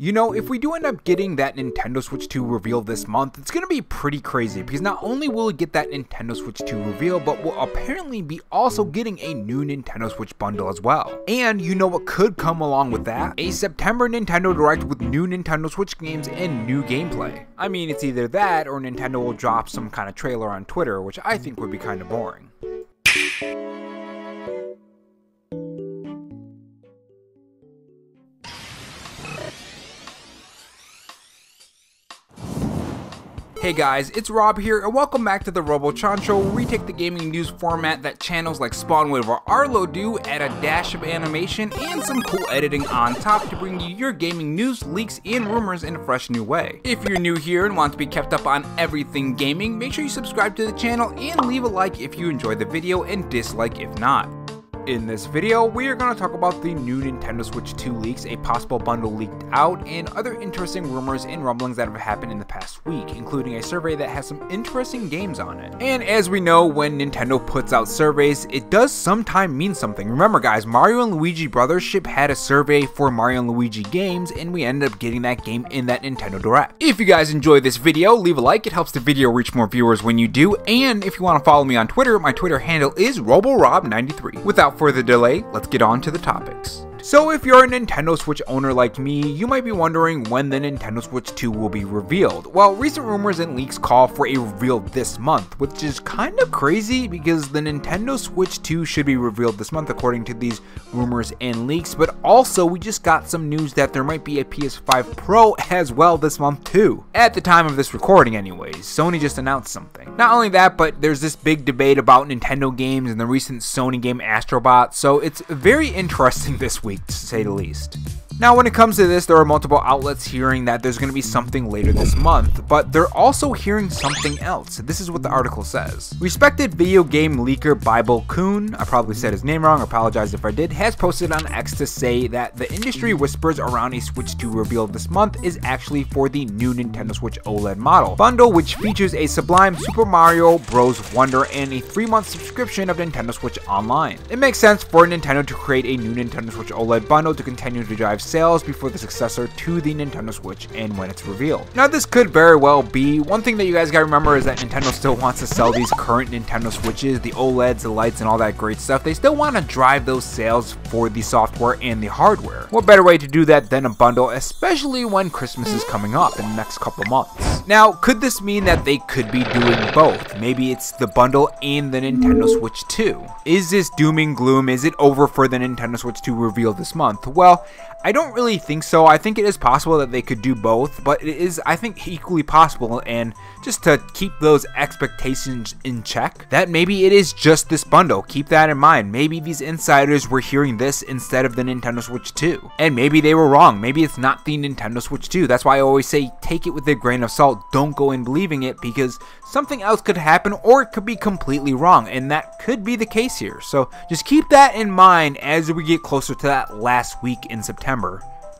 You know, if we do end up getting that Nintendo Switch 2 reveal this month, it's going to be pretty crazy because not only will we get that Nintendo Switch 2 reveal, but we'll apparently be also getting a new Nintendo Switch bundle as well. And you know what could come along with that? A September Nintendo Direct with new Nintendo Switch games and new gameplay. I mean, it's either that or Nintendo will drop some kind of trailer on Twitter, which I think would be kind of boring. Hey guys, it's Rob here, and welcome back to the Robo-Chan Show, where we take the gaming news format that channels like Spawnwave or Arlo do, add a dash of animation and some cool editing on top to bring you your gaming news, leaks, and rumors in a fresh new way. If you're new here and want to be kept up on everything gaming, make sure you subscribe to the channel and leave a like if you enjoyed the video and dislike if not. In this video, we are going to talk about the new Nintendo Switch 2 leaks, a possible bundle leaked out, and other interesting rumors and rumblings that have happened in the past week, including a survey that has some interesting games on it. And as we know, when Nintendo puts out surveys, it does sometimes mean something. Remember guys, Mario & Luigi Brothership had a survey for Mario & Luigi games, and we ended up getting that game in that Nintendo Direct. If you guys enjoyed this video, leave a like, it helps the video reach more viewers when you do, and if you want to follow me on Twitter, my Twitter handle is RoboRob93. Without further delay, let's get on to the topics. So if you're a Nintendo Switch owner like me, you might be wondering when the Nintendo Switch 2 will be revealed. Well, recent rumors and leaks call for a reveal this month, which is kind of crazy because the Nintendo Switch 2 should be revealed this month according to these rumors and leaks, but also we just got some news that there might be a PS5 Pro as well this month too. At the time of this recording anyways, Sony just announced something. Not only that, but there's this big debate about Nintendo games and the recent Sony game Astro Bot, so it's very interesting this week, to say the least. Now when it comes to this, there are multiple outlets hearing that there's going to be something later this month, but they're also hearing something else. This is what the article says. Respected video game leaker Bible Kuhn, I probably said his name wrong, apologize if I did, has posted on X to say that the industry whispers around a Switch 2 reveal this month is actually for the new Nintendo Switch OLED model bundle, which features a sublime Super Mario Bros. Wonder and a 3-month subscription of Nintendo Switch Online. It makes sense for Nintendo to create a new Nintendo Switch OLED bundle to continue to drive sales before the successor to the Nintendo Switch and when it's revealed. Now this could very well be. One thing that you guys gotta remember is that Nintendo still wants to sell these current Nintendo Switches, the OLEDs, the lights, and all that great stuff. They still want to drive those sales for the software and the hardware. What better way to do that than a bundle, especially when Christmas is coming up in the next couple months. Now, could this mean that they could be doing both? Maybe it's the bundle and the Nintendo Switch 2. Is this doom and gloom? Is it over for the Nintendo Switch 2 reveal this month? Well, I don't really think so. I think it is possible that they could do both, but it is, I think, equally possible, and just to keep those expectations in check, that maybe it is just this bundle. Keep that in mind. Maybe these insiders were hearing this instead of the Nintendo Switch 2. And maybe they were wrong. Maybe it's not the Nintendo Switch 2. That's why I always say take it with a grain of salt. Don't go in believing it, because something else could happen or it could be completely wrong, and that could be the case here. So just keep that in mind as we get closer to that last week in September.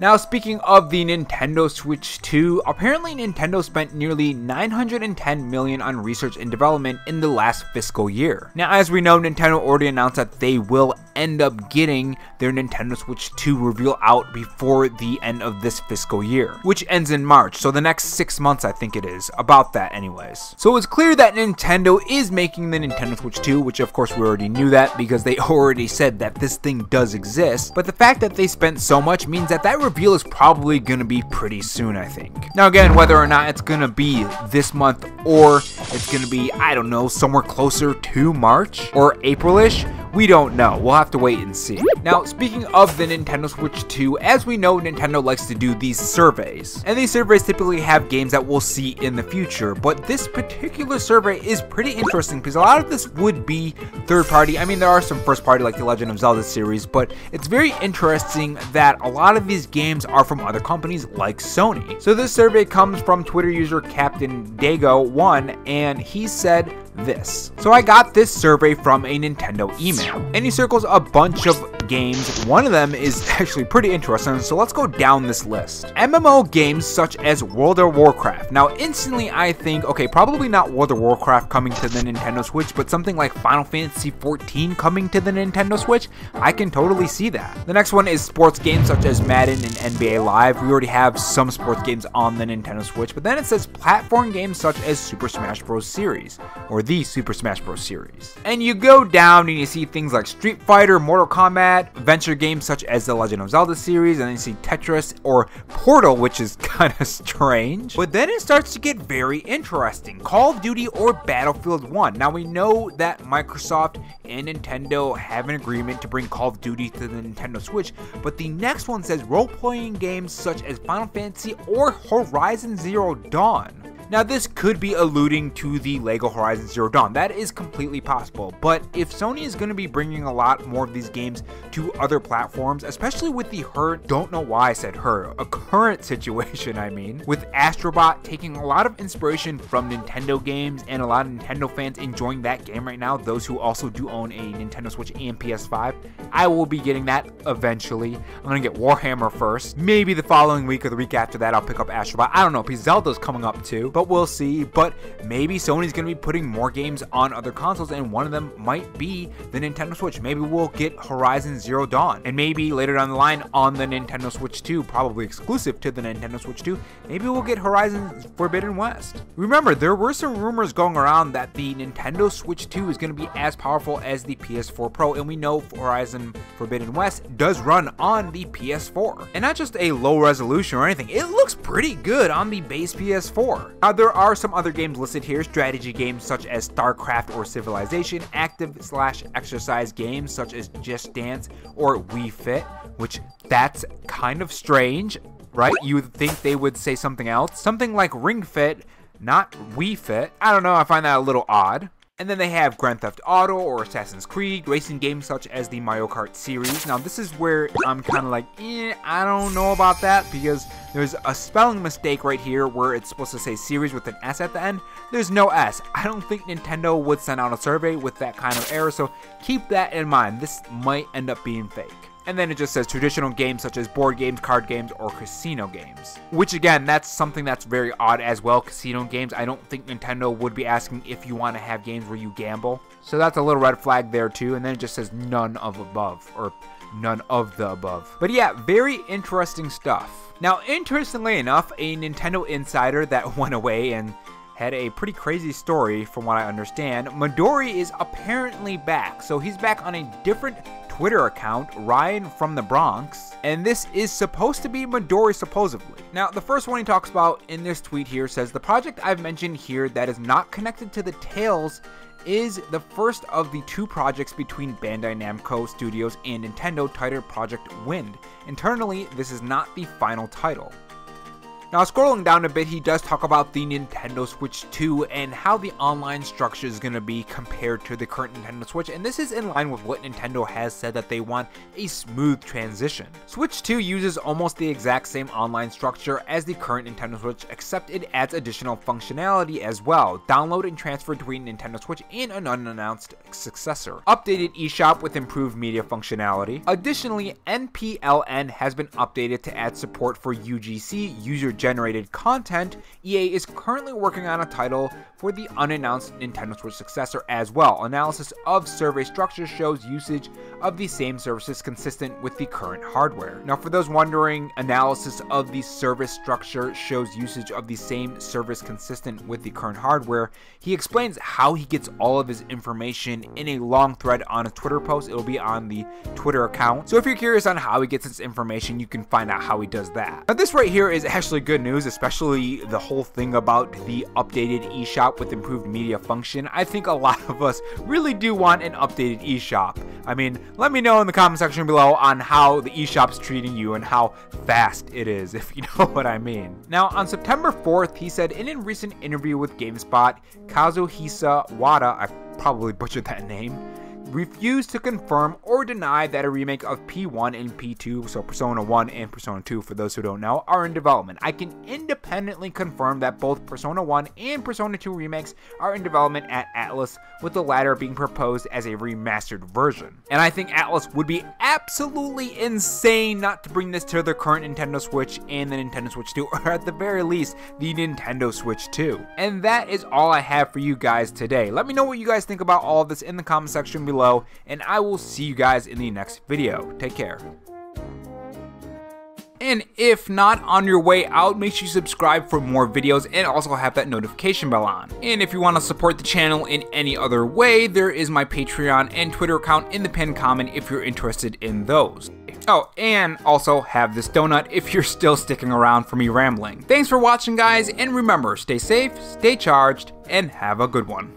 Now speaking of the Nintendo Switch 2, apparently Nintendo spent nearly $910 million on research and development in the last fiscal year. Now as we know, Nintendo already announced that they will end up getting their Nintendo Switch 2 reveal out before the end of this fiscal year, which ends in March, so the next 6 months I think it is, about that anyways. So it's clear that Nintendo is making the Nintendo Switch 2, which of course we already knew that because they already said that this thing does exist, but the fact that they spent so much means that reveal is probably going to be pretty soon, I think. Now again, whether or not it's going to be this month or it's going to be, I don't know, somewhere closer to March or April-ish, we don't know. We'll have to wait and see. Now, speaking of the Nintendo Switch 2, as we know, Nintendo likes to do these surveys. And these surveys typically have games that we'll see in the future, but this particular survey is pretty interesting because a lot of this would be third party. I mean, there are some first party like the Legend of Zelda series, but it's very interesting that a lot of these games are from other companies like Sony. So this survey comes from Twitter user Captain Dago1, and he said this. So I got this survey from a Nintendo email, and he circles a bunch of games. One of them is actually pretty interesting, so let's go down this list. MMO games such as World of Warcraft. Now instantly I think, okay, probably not World of Warcraft coming to the Nintendo Switch, but something like Final Fantasy XIV coming to the Nintendo Switch, I can totally see that. The next one is sports games such as Madden and NBA Live. We already have some sports games on the Nintendo Switch, but then it says platform games such as Super Smash Bros. Series, or the Super Smash Bros. Series. And you go down and you see things like Street Fighter, Mortal Kombat, adventure games such as the Legend of Zelda series, and then you see Tetris or Portal, which is kind of strange. But then it starts to get very interesting. Call of Duty or Battlefield 1. Now we know that Microsoft and Nintendo have an agreement to bring Call of Duty to the Nintendo Switch, but the next one says role-playing games such as Final Fantasy or Horizon Zero Dawn. Now this could be alluding to the LEGO Horizon Zero Dawn. That is completely possible, but if Sony is going to be bringing a lot more of these games to other platforms, especially with the don't know why I said a current situation, I mean, with Astro Bot taking a lot of inspiration from Nintendo games and a lot of Nintendo fans enjoying that game right now, those who also do own a Nintendo Switch and PS5, I will be getting that eventually. I'm going to get Warhammer first. Maybe the following week or the week after that I'll pick up Astro Bot. I don't know, because Zelda's coming up too. But we'll see. But maybe Sony's going to be putting more games on other consoles, and one of them might be the Nintendo Switch. Maybe we'll get Horizon Zero Dawn, and maybe later down the line on the Nintendo Switch 2, probably exclusive to the Nintendo Switch 2, maybe we'll get Horizon Forbidden West. Remember, there were some rumors going around that the Nintendo Switch 2 is going to be as powerful as the PS4 Pro, and we know Horizon Forbidden West does run on the PS4. And not just a low resolution or anything, it looks pretty good on the base PS4. Now, there are some other games listed here, strategy games such as StarCraft or Civilization, active/exercise games such as Just Dance or Wii Fit, which that's kind of strange, right? You would think they would say something else. Something like Ring Fit, not Wii Fit. I don't know, I find that a little odd. And then they have Grand Theft Auto or Assassin's Creed, racing games such as the Mario Kart series. Now this is where I'm kind of like, I don't know about that, because there's a spelling mistake right here where it's supposed to say series with an S at the end. There's no S. I don't think Nintendo would send out a survey with that kind of error, so keep that in mind. This might end up being fake. And then it just says traditional games such as board games, card games, or casino games. Which again, that's something that's very odd as well, casino games. I don't think Nintendo would be asking if you want to have games where you gamble. So that's a little red flag there too. And then it just says none of above, or none of the above. But yeah, very interesting stuff. Now, interestingly enough, a Nintendo insider that went away and had a pretty crazy story from what I understand. Midori is apparently back. So he's back on a different Twitter account, Ryan from the Bronx, and this is supposed to be Midori supposedly. Now, the first one he talks about in this tweet here says, the project I've mentioned here that is not connected to the Tales is the first of the two projects between Bandai Namco Studios and Nintendo titled Project Wind. Internally, this is not the final title. Now, scrolling down a bit, he does talk about the Nintendo Switch 2 and how the online structure is going to be compared to the current Nintendo Switch, and this is in line with what Nintendo has said, that they want a smooth transition. Switch 2 uses almost the exact same online structure as the current Nintendo Switch, except it adds additional functionality as well. Download and transfer between Nintendo Switch and an unannounced successor. Updated eShop with improved media functionality. Additionally, NPLN has been updated to add support for UGC, user-generated content. EA is currently working on a title for the unannounced Nintendo Switch successor as well. Analysis of survey structure shows usage of the same services consistent with the current hardware. Now, for those wondering, analysis of the service structure shows usage of the same service consistent with the current hardware. He explains how he gets all of his information in a long thread on a Twitter post. It'll be on the Twitter account. So if you're curious on how he gets his information, you can find out how he does that. Now, this right here is actually good news, especially the whole thing about the updated eShop with improved media function. I think a lot of us really do want an updated eShop. I mean, let me know in the comment section below on how the eShop's treating you and how fast it is, if you know what I mean. Now, on September 4th, he said in a recent interview with GameSpot, Kazuhisa Wada, I probably butchered that name, refused to confirm or deny that a remake of P1 and P2, so Persona 1 and Persona 2 for those who don't know, are in development. I can independently confirm that both Persona 1 and Persona 2 remakes are in development at Atlus, with the latter being proposed as a remastered version. And I think Atlus would be absolutely insane not to bring this to their current Nintendo Switch and the Nintendo Switch 2, or at the very least, the Nintendo Switch 2. And that is all I have for you guys today. Let me know what you guys think about all of this in the comment section below, and I will see you guys in the next video. Take care. And if not, on your way out, make sure you subscribe for more videos and also have that notification bell on. And if you want to support the channel in any other way, there is my Patreon and Twitter account in the pinned comment if you're interested in those. Oh, and also have this donut if you're still sticking around for me rambling. Thanks for watching, guys, and remember, stay safe, stay charged, and have a good one.